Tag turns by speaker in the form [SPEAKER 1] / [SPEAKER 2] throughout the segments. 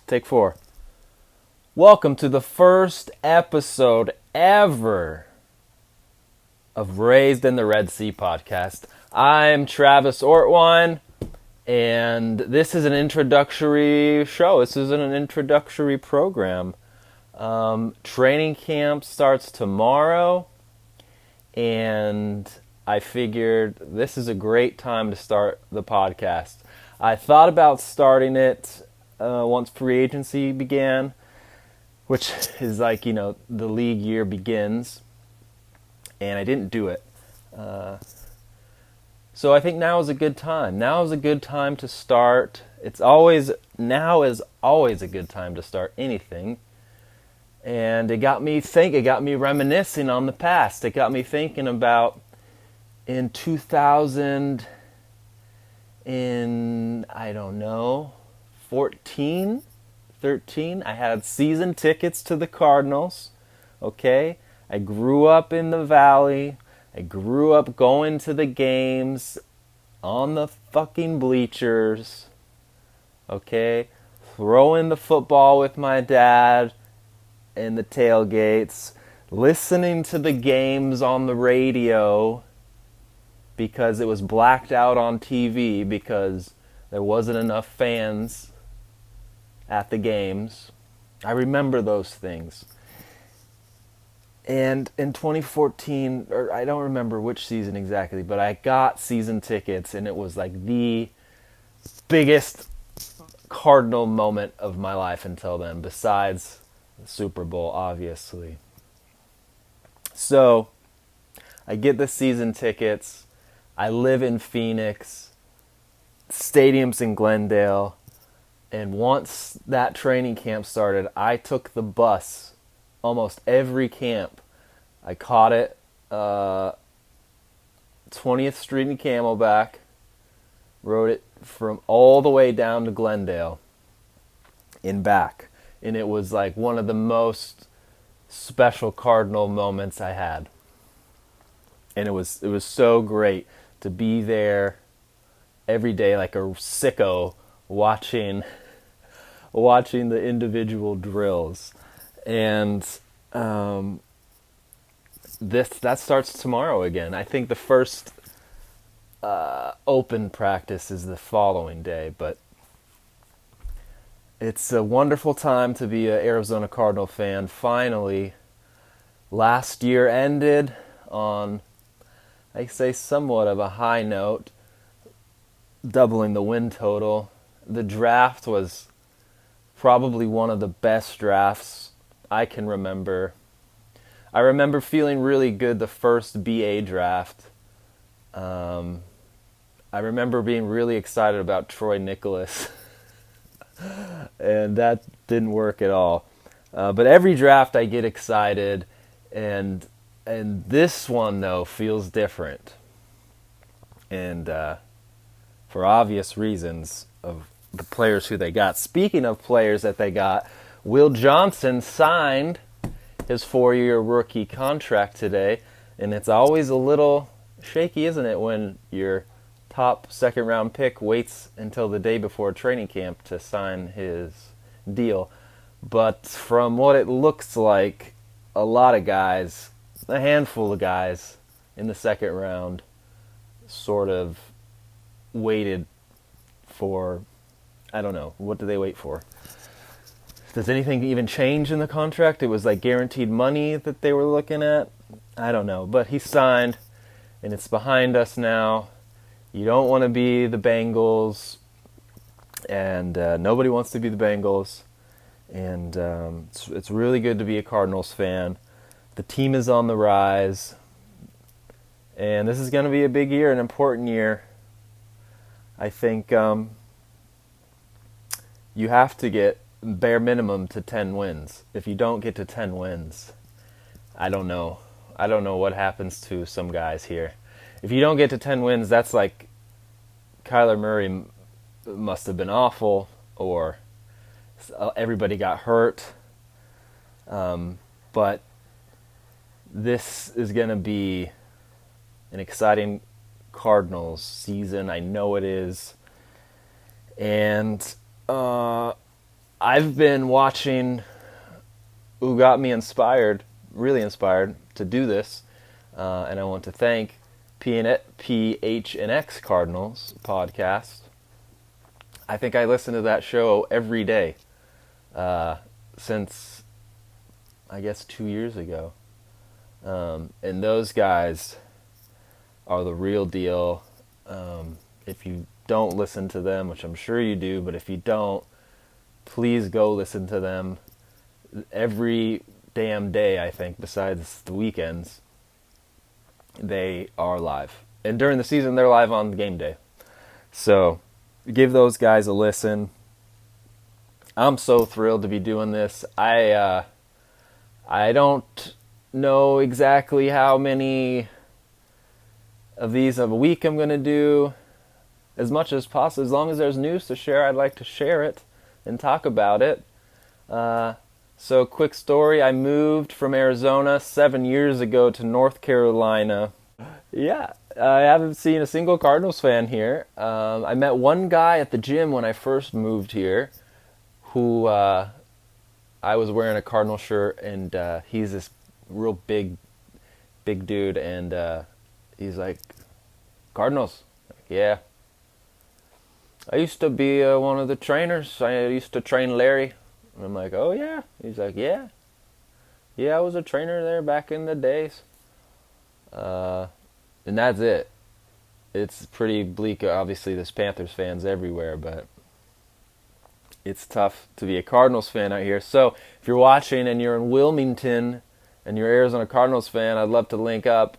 [SPEAKER 1] Take 4. Welcome to the first episode ever of Raised in the Red Sea podcast. I'm Travis Ortwine, and this is an introductory show. This is an introductory program. Training camp starts tomorrow, and I figured this is a great time to start the podcast. I thought about starting it once free agency began, which is like, the league year begins, and I didn't do it. So I think now is a good time. Now is a good time to start. Now is always a good time to start anything. And it got me reminiscing on the past. It got me thinking about in 2000, 13, I had season tickets to the Cardinals, okay? I grew up in the Valley. I grew up going to the games on the fucking bleachers, okay? Throwing the football with my dad in the tailgates, listening to the games on the radio because it was blacked out on TV because there wasn't enough fans at the games. I remember those things. And in 2014, or I don't remember which season exactly, but I got season tickets, and it was like the biggest Cardinal moment of my life until then, besides the Super Bowl, obviously. So, I get the season tickets. I live in Phoenix. Stadium's in Glendale. And once that training camp started, I took the bus almost every camp. I caught it 20th Street in Camelback, rode it from all the way down to Glendale and back. And it was like one of the most special Cardinal moments I had. And it was so great to be there every day like a sicko watching the individual drills. And that starts tomorrow again. I think the first open practice is the following day, but it's a wonderful time to be an Arizona Cardinal fan. Finally, last year ended on, I say, somewhat of a high note, doubling the win total. The draft was probably one of the best drafts I can remember. I remember feeling really good the first BA draft. I remember being really excited about Troy Nicholas, and that didn't work at all. But every draft I get excited, and this one though feels different, and for obvious reasons of the players who they got. Speaking of players that they got, Will Johnson signed his 4-year rookie contract today, and it's always a little shaky, isn't it, when your top second-round pick waits until the day before training camp to sign his deal. But from what it looks like, a handful of guys in the second round sort of waited for, I don't know, what do they wait for? Does anything even change in the contract? It was like guaranteed money that they were looking at. I don't know, but he signed, and it's behind us now. You don't want to be the Bengals, and nobody wants to be the Bengals, and it's really good to be a Cardinals fan. The team is on the rise, and this is going to be a big year, an important year. I think you have to get bare minimum to 10 wins. If you don't get to 10 wins, I don't know what happens to some guys here. If you don't get to 10 wins, that's like Kyler Murray must have been awful, or everybody got hurt. But this is going to be an exciting Cardinals season. I know it is. And I've been watching who got me inspired, really inspired to do this, and I want to thank PHNX Cardinals podcast. I think I listen to that show every day since, I guess, 2 years ago. And those guys are the real deal. If you don't listen to them, which I'm sure you do, but if you don't, please go listen to them every damn day, I think, besides the weekends. They are live. And during the season, they're live on game day. So give those guys a listen. I'm so thrilled to be doing this. I don't know exactly how many of these of a week I'm going to do. As much as possible, as long as there's news to share, I'd like to share it and talk about it. So quick story, I moved from Arizona 7 years ago to North Carolina. Yeah, I haven't seen a single Cardinals fan here. I met one guy at the gym when I first moved here who I was wearing a Cardinal shirt, and he's this real big dude, and he's like, Cardinals? Like, yeah. I used to be one of the trainers. I used to train Larry. And I'm like, oh yeah? He's like, yeah. Yeah, I was a trainer there back in the days. And that's it. It's pretty bleak. Obviously, there's Panthers fans everywhere, but it's tough to be a Cardinals fan out here. So if you're watching and you're in Wilmington and you're an Arizona Cardinals fan, I'd love to link up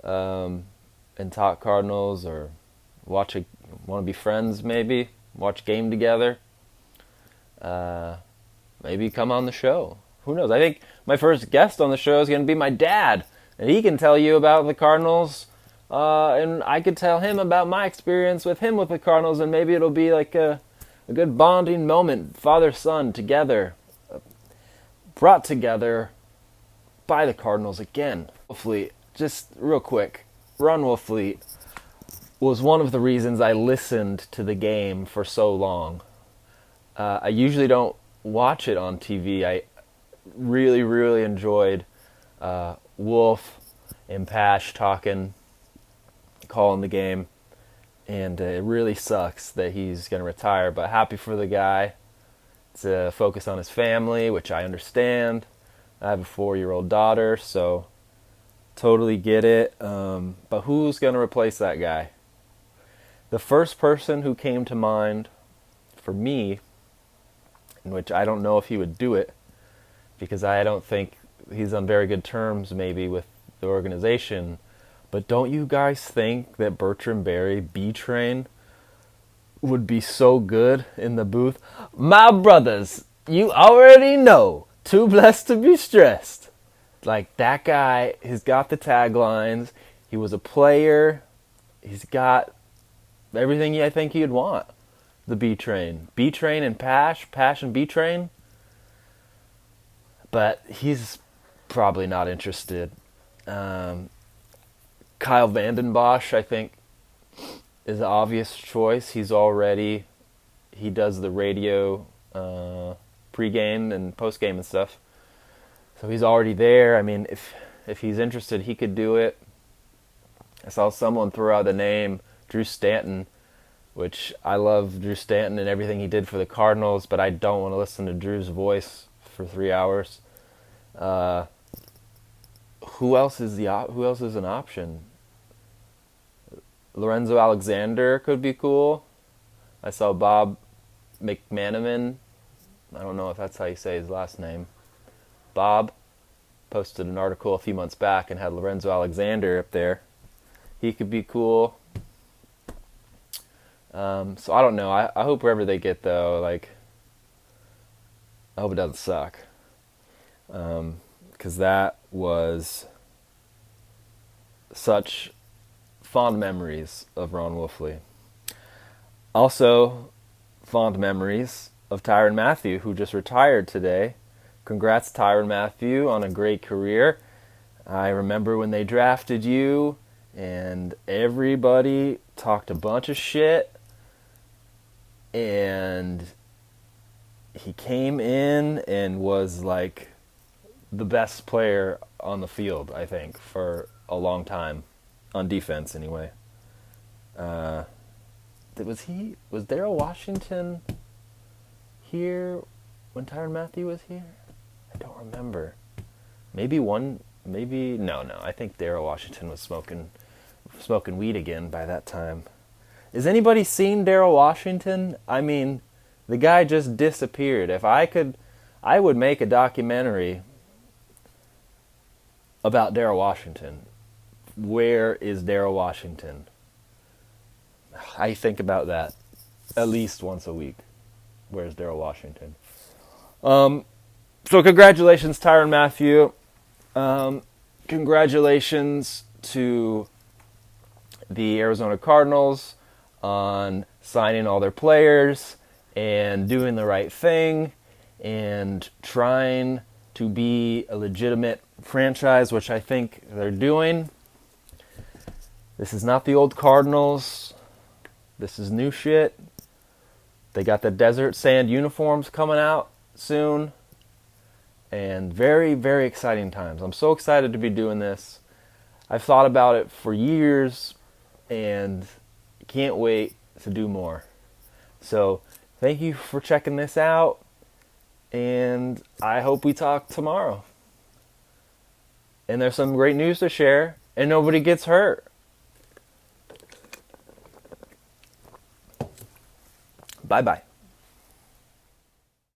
[SPEAKER 1] and talk Cardinals, or want to be friends maybe, watch a game together. Maybe come on the show. Who knows? I think my first guest on the show is going to be my dad, and he can tell you about the Cardinals, and I could tell him about my experience with him with the Cardinals, and maybe it'll be like a good bonding moment, father-son together, brought together by the Cardinals again. Wolfleet, just real quick, Ron Wolfleet was one of the reasons I listened to the game for so long. I usually don't watch it on TV. I really, really enjoyed Wolf and Pash calling the game. And it really sucks that he's going to retire, but happy for the guy to focus on his family, which I understand. I have a 4-year-old daughter, so totally get it. But who's going to replace that guy? The first person who came to mind for me, in which I don't know if he would do it, because I don't think he's on very good terms maybe with the organization, but don't you guys think that Bertrand Berry, B-Train, would be so good in the booth? My brothers, you already know, too blessed to be stressed. Like, that guy, he's got the taglines, he was a player, he's got everything I think you'd want. The B-Train. B-Train and Pash and B-Train. But he's probably not interested. Kyle Vanden Bosch, I think, is an obvious choice. He does the radio pregame and postgame and stuff. So he's already there. I mean, if he's interested, he could do it. I saw someone throw out the name Drew Stanton, which I love Drew Stanton and everything he did for the Cardinals, but I don't want to listen to Drew's voice for 3 hours. Who else is an option? Lorenzo Alexander could be cool. I saw Bob McManaman. I don't know if that's how you say his last name. Bob posted an article a few months back and had Lorenzo Alexander up there. He could be cool. So I don't know. I hope wherever they get, though, like, I hope it doesn't suck. Because that was such fond memories of Ron Wolfley. Also, fond memories of Tyrann Mathieu, who just retired today. Congrats, Tyrann Mathieu, on a great career. I remember when they drafted you, and everybody talked a bunch of shit. And he came in and was like the best player on the field, I think, for a long time, on defense anyway. Was Darrell Washington here when Tyrann Mathieu was here? I don't remember. No. I think Darrell Washington was smoking weed again by that time. Has anybody seen Darrell Washington? I mean, the guy just disappeared. If I could, I would make a documentary about Darrell Washington. Where is Darrell Washington? I think about that at least once a week. Where's Darrell Washington? So congratulations, Tyrann Mathieu. Congratulations to the Arizona Cardinals on signing all their players and doing the right thing and trying to be a legitimate franchise, which I think they're doing. This is not the old Cardinals. This is new shit. They got the desert sand uniforms coming out soon. And very, very exciting times. I'm so excited to be doing this. I've thought about it for years and can't wait to do more. So thank you for checking this out. And I hope we talk tomorrow. And there's some great news to share. And nobody gets hurt. Bye-bye.